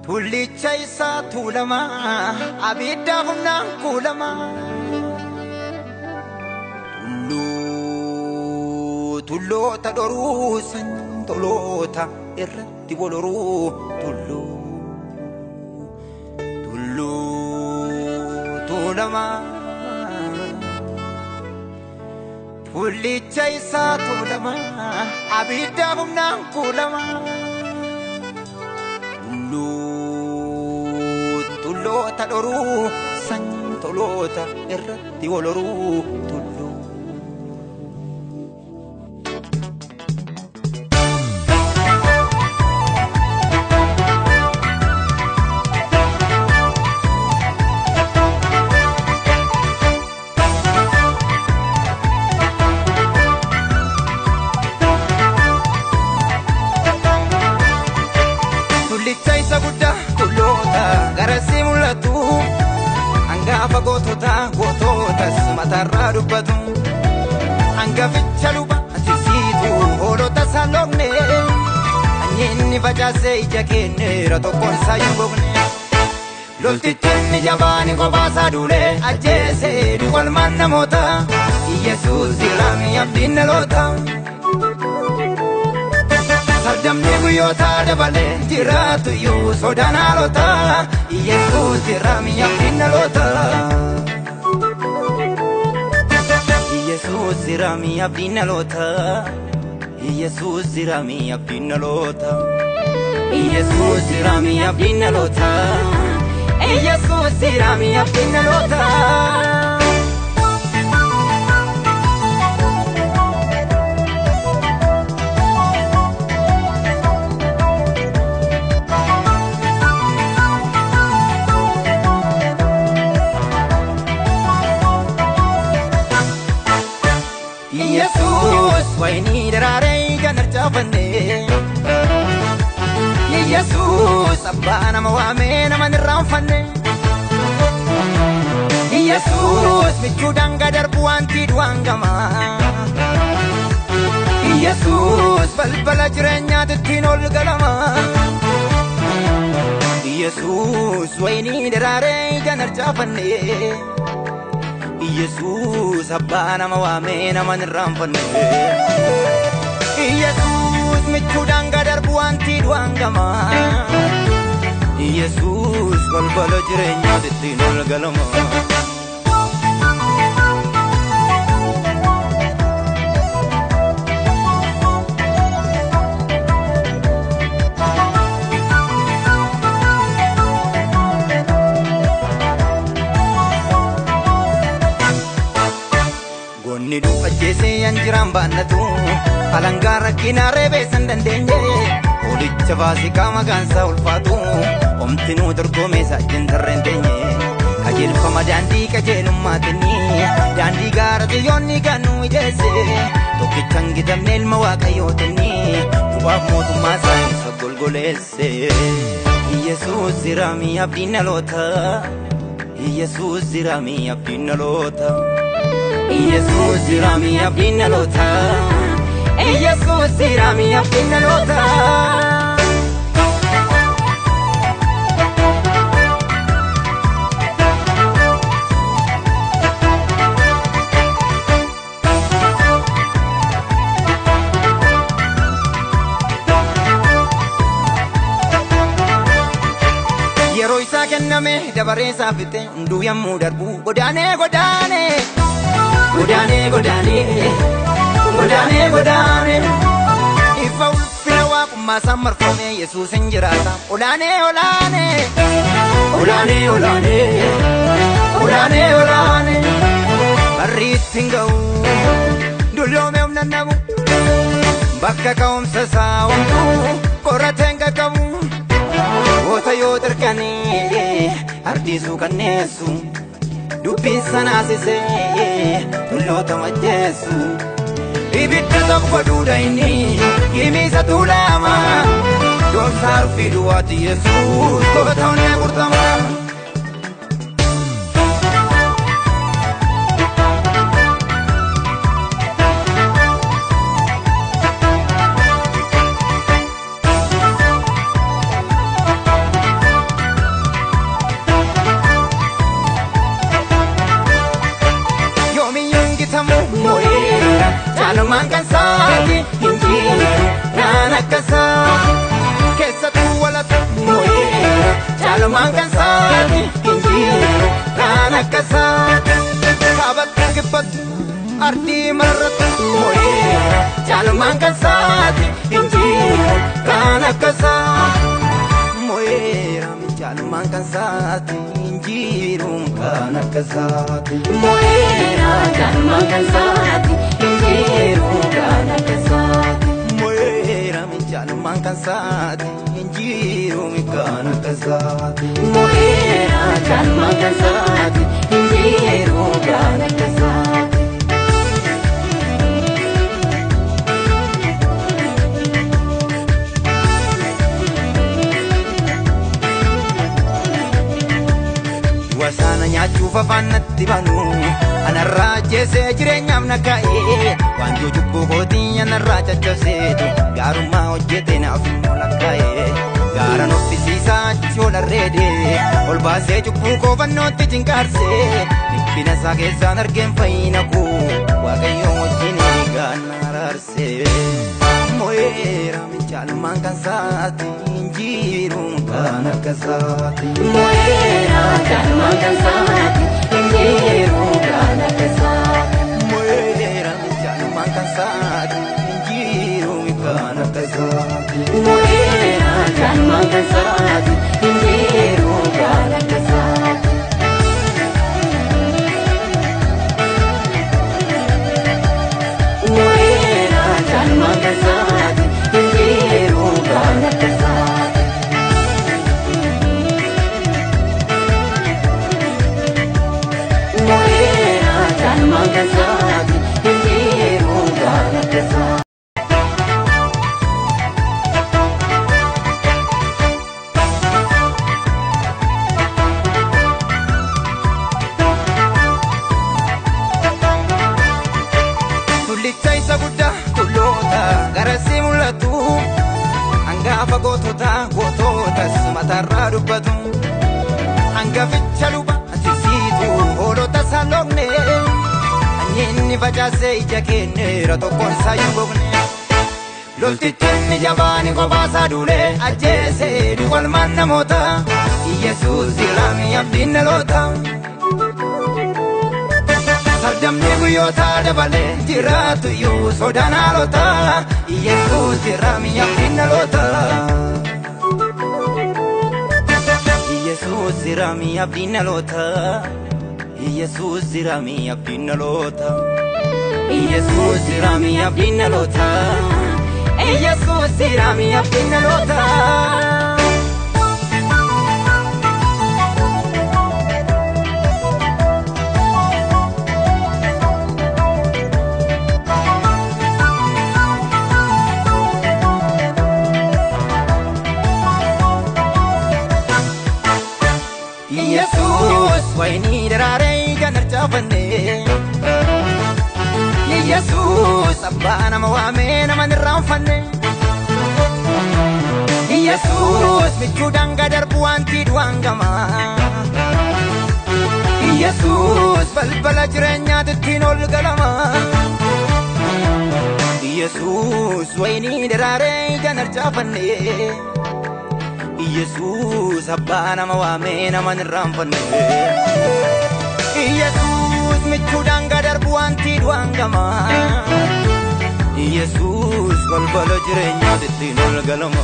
Tullicha isaa tuulama abidda humnaan kuulama tulloota dhoruu san toloota irratti boloruu tuulama tullicha isaa tuulama abidda humnaan kuulama tulloota dhoruu san toloota irratti boloruu tullicha isa guddaa tulloota garasi mul'atu hangafa goototas matarraa dubbatu hangaficha luba tisiitu hoolota salogne anyinni facaasee ija kenneera tokkoon saayuu gogne loltichinni jabaani kopaasaa duulee ajjeesee duwwalmaan namoota Yesuus ilaamii abdiin dhaloota Sardamni guyyoota dabalee jiraatu iyyuu sodaan haalota Yesuus ilaamii abdiin dhaloota Yesuus ilaamii abdiin dhaloota Yesuus ilaamii abdiin dhaloota Yesuus ilaamii abdiin dhaloota Yesuus ilaamii abdiin dhaloota Yesus waini darare ganar chafane Yesus abana mawame naman ramfane Yesus michudanga darbuanti duangama Yesus balbala jirenya tinol galama Yesus waini darare ganar chafane Yesus abana mawame naman ramfane Yesus michudanga darbuanti duangama Yesus balbala jirenya tinol galama Gonni dufa jese anjiran banatu alangara kinare besan dandenye Olicha vasika magansa ulfatu omtinu dorgome sajin tarrendenye Kajel fama dandi kajel matni dandi garate yonni kanu jese Tokichangi damnel mawaka yotni Tubab motu masai sagolgolese Yesus irami abdin alota Yesus irami abdin alota Yesus irami abdin alota Yesus irami abdin alota Yeroo isaa kenname dabaree saafite hunduu yommuu darbu godaanee Ifa ulfina waaqummaa isaan marfame Yesuus hin jiraata olaanee barri ittiin ga'u dulloome humna nabu bakka ka'umsa isaa hunduu qorateen qaqqabu Goota yoo dirqanii ardiisuu kanneessu dubbiin sanaasisee tulloota majjeessu ibidda tokko duudha inni himiisa tuulama doonsaa rufii duwwaati Yesuus goota onnee qurxama Caalumaan kan saati injiru kan akka saati kaabatti kibbatti ardii marratti mo'eera. Caalumaan kan saati injiru kan akka saati mo'eera. Caalumaan kan saati injiru kan akka saati mo'eera. Caalumaan kan saati injiru kan akka saati mo'eera. Caalumaan kan saati injiru kan akka saati mo'eera. Caalumaan kan saati injiru kan akka saati. Wasana nyaachuuf afaan natti banu anarraa jeesee jireenyaaf na ka'ee waan jubbuu kootii anarraa caccabseetu gaarummaa hojjete naaf immoo lakkaa'ee gaara noffisiisaa achi ol arreedee ol baasee jubbuu koo fannootti cinkaarsee dhiphina isaa keessaan argeen fayyina koo waaqayyoon wajjin eegaan na araarsee mo'eera. Caalumaan kan saati injiru kan akka saati mo'eera. Caalumaan kan saati injiru kan akka saati mo'eera. Caalumaan kan saati injiru kan akka saati mo'eera. Caalumaan kan saati injiru kan akka saati. Mo'eera. Caalumaan kan saati injiru kan akka saati mo'eera. Caalumaan kan saati injiru kan akka saati. Tullicha isa guddaa tulloota garasii mul'atu hangafa goototas mataarraa dubbatu hangaficha luba asisiitu hoolota saalofne anyinni facaasee ija kenneera tokkoon saayyuu gogne loltichinni jabaani kopaasaa duulee ajjeesee duwwalmaan namoota Yesuus ilaamii abdiin dhaloota. Sardamni guyyoota dabalee jiraatu iyyuu sodaan haalota Yesuus ilaamii abdiin dhaloota. Yesuus ilaamii abdiin dhaloota. Yesuus ilaamii abdiin dhaloota. Yesuus ilaamii abdiin dhaloota. Yesuus ilaamii abdiin dhaloota. Yesuus wayinii daraaree kan arjaafanne Yesuus abbaa nama waamee nama nirraanfanne Yesuus michuudhaan gadarbu wanti du'aan gama Yesuus balbala jireenyaatti ittiin ol galama Yesuus wayinii daraaree kan arjaafanne Yesuus abbaa nama waamee nama nirraanfanne Yesuus michuudhaan gadarbu wanti du'aan gama Yesuus balbala jireenyaatti ittiin ol galama.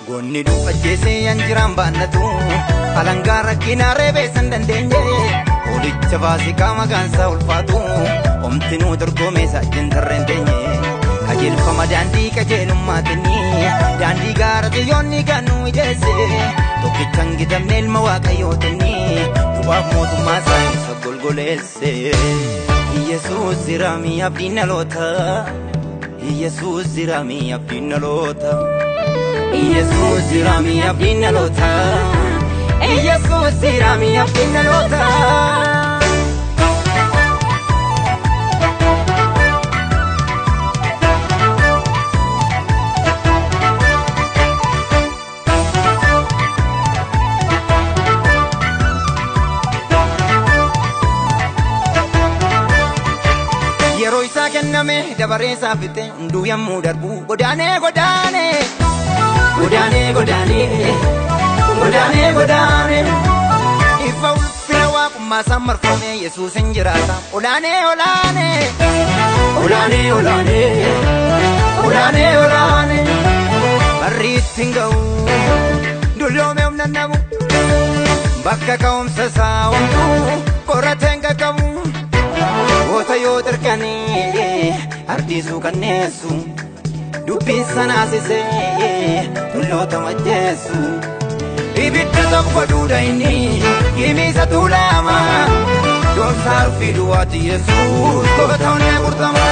Gonni dhufa jeesee anjiraan baannatu alangaa rakkinaa reebeessan dandeenye Olicha faasikaa maqaansaa ulfaatu omtinuu dorgomee saajjin tarreen teenye qajeelfama daandii qajeelummaatinni daandii gaara xiyyoonni kan nu ijeesse tokkicha hin gitamne ilma waaqayyootinni du'aaf mootummaa isaa isa golgoleesse Yesuus jiraamii abdiin dhaloota Yesuus jiraamii abdiin dhaloota Yesuus jiraamii abdiin dhaloota Yesuus jiraamii abdiin dhaloota dabaresa fite ndu yammu darbu godane godane godane godane godane godane ifa ulfina kuma samar fame yesus injirata olane olane olane olane olane olane barritingau dulome umnanamu bakka kaumsa sawantu koratenga kamu otayo terkani ardisu kanesu dubisana sise tulota majesu ibidda tokko dudaini kimisa tulama don sarfi duwati yesus kotone kurtama